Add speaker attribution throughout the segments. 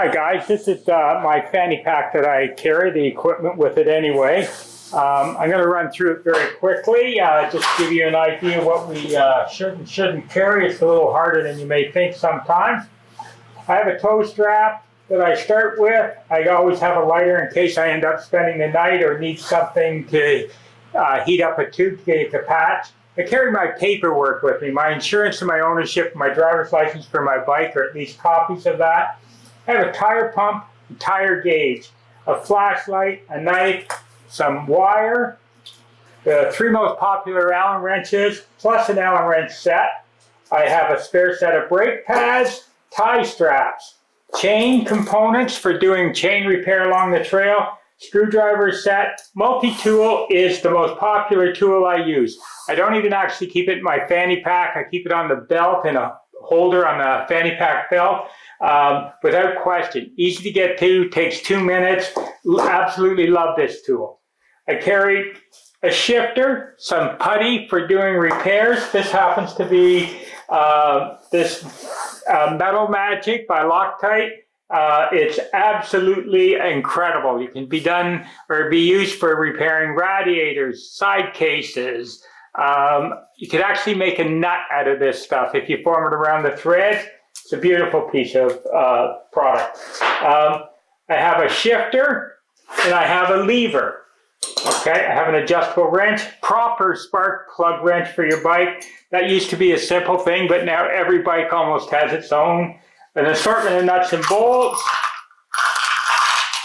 Speaker 1: Hi guys, this is my fanny pack that I carry, the equipment with it anyway. I'm going to run through it very quickly, just to give you an idea of what we should and shouldn't carry. It's a little harder than you may think sometimes. I have a toe strap that I start with. I always have a lighter in case I end up spending the night or need something to heat up a tube to get it to patch. I carry my paperwork with me, my insurance and my ownership, my driver's license for my bike, or at least copies of that. I have a tire pump, a tire gauge, a flashlight, a knife, some wire, the 3 most popular Allen wrenches, plus an Allen wrench set. I have a spare set of brake pads, tie straps, chain components for doing chain repair along the trail, screwdriver set. Multi-tool is the most popular tool I use. I don't even actually keep it in my fanny pack. I keep it on the belt in a holder on the fanny pack belt. Without question, easy to get to, takes 2 minutes. Absolutely love this tool. I carry a shifter, some putty for doing repairs. This happens to be this Metal Magic by Loctite. It's absolutely incredible. It can be done or be used for repairing radiators, side cases. You could actually make a nut out of this stuff if you form it around the thread. It's a beautiful piece of product. I have a shifter and I have a lever. Okay, I have an adjustable wrench, proper spark plug wrench for your bike. That used to be a simple thing, but now every bike almost has its own. An assortment of nuts and bolts.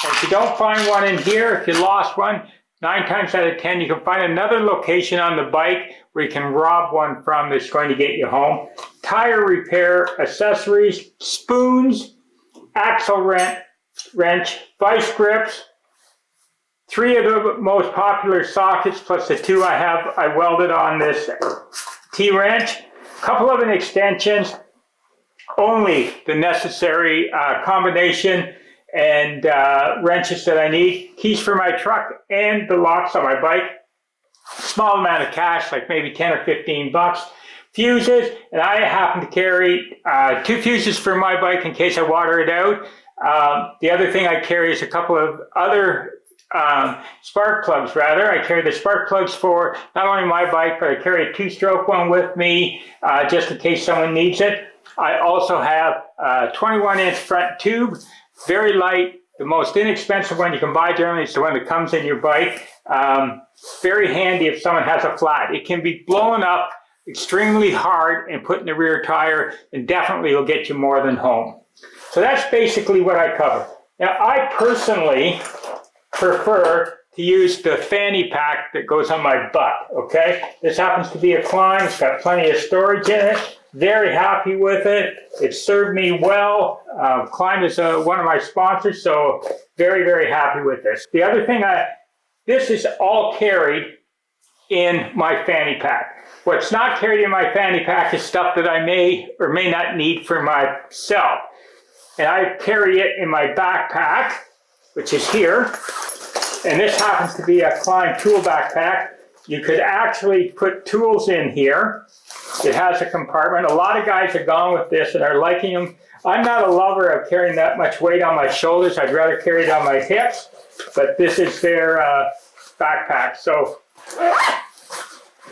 Speaker 1: And if you don't find one in here, if you lost one, 9 times out of 10, you can find another location on the bike where you can rob one from that's going to get you home. Tire repair accessories, spoons, axle wrench, vice grips, 3 of the most popular sockets plus the 2 I welded on this T-wrench, a couple of extensions, only the necessary combination and wrenches that I need, keys for my truck and the locks on my bike, small amount of cash, like maybe 10 or 15 bucks, fuses, and I happen to carry 2 fuses for my bike in case I water it out. The other thing I carry is a couple of other spark plugs rather. I carry the spark plugs for not only my bike, but I carry a 2-stroke one with me just in case someone needs it. I also have a 21-inch front tube, very light, the most inexpensive one you can buy generally is the one that comes in your bike. Very handy if someone has a flat. It can be blown up extremely hard and put in the rear tire, and definitely will get you more than home. So that's basically what I cover. Now I personally prefer to use the fanny pack that goes on my butt, okay? This happens to be a Klein, it's got plenty of storage in it. Very happy with it. It served me well. Klein is one of my sponsors, so very, very happy with this. The other thing, this is all carried in my fanny pack. What's not carried in my fanny pack is stuff that I may or may not need for myself. And I carry it in my backpack, which is here. And this happens to be a Klein tool backpack. You could actually put tools in here. It has a compartment. A lot of guys have gone with this and are liking them. I'm not a lover of carrying that much weight on my shoulders. I'd rather carry it on my hips, but this is their backpack. So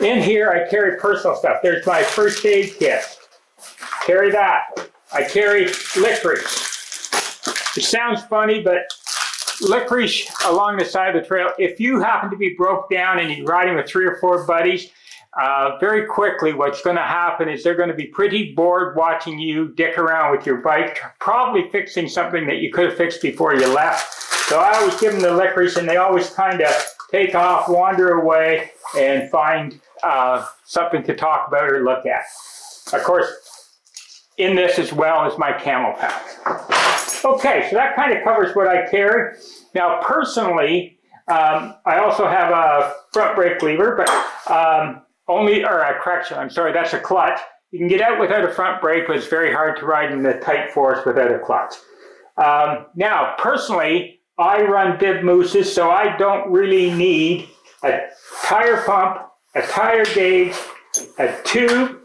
Speaker 1: in here, I carry personal stuff. There's my first aid kit. Carry that. I carry licorice. It sounds funny, but licorice along the side of the trail, if you happen to be broke down and you're riding with 3 or 4 buddies, very quickly what's going to happen is they're going to be pretty bored watching you dick around with your bike, probably fixing something that you could have fixed before you left. So I always give them the licorice and they always kind of take off, wander away, and find something to talk about or look at. Of course, in this as well is my camel pack. Okay, so that kind of covers what I carry. Now personally, I also have a front brake lever, but that's a clutch. You can get out without a front brake, but it's very hard to ride in the tight forest without a clutch. Now, personally, I run bib mooses, so I don't really need a tire pump, a tire gauge, a tube,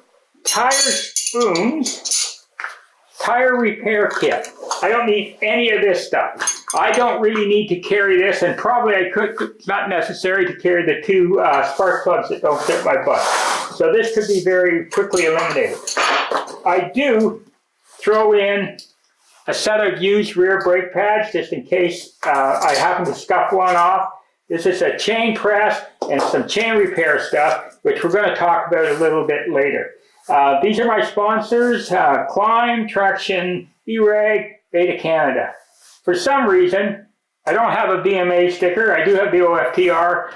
Speaker 1: tire spoons, Tire repair kit. I don't need any of this stuff. I don't really need to carry this, and probably I could, not necessary to carry the two spark plugs that don't fit my butt. So this could be very quickly eliminated. I do throw in a set of used rear brake pads just in case I happen to scuff one off. This is a chain press and some chain repair stuff, which we're going to talk about a little bit later. These are my sponsors, Climb, Traction, E-Rag, Beta Canada. For some reason, I don't have a BMA sticker. I do have the OFTR,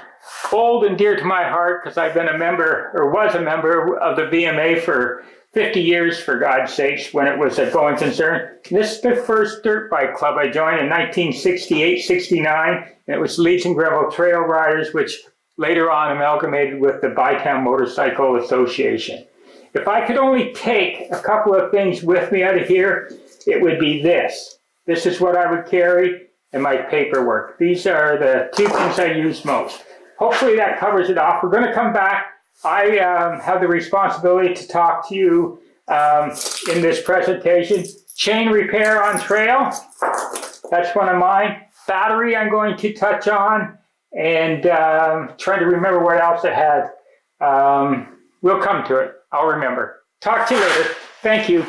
Speaker 1: old and dear to my heart because I've been a member, or was a member of the BMA for 50 years, for God's sakes, when it was a going concern. This is the first dirt bike club I joined in 1968-69, and it was Leeds and Gravel Trail Riders, which later on amalgamated with the Bytown Motorcycle Association. If I could only take a couple of things with me out of here, it would be this. This is what I would carry, and my paperwork. These are the two things I use most. Hopefully that covers it off. We're going to come back. I have the responsibility to talk to you in this presentation. Chain repair on trail, that's one of mine. Battery I'm going to touch on, and trying to remember what else I had. We'll come to it. I'll remember. Talk to you later. Thank you.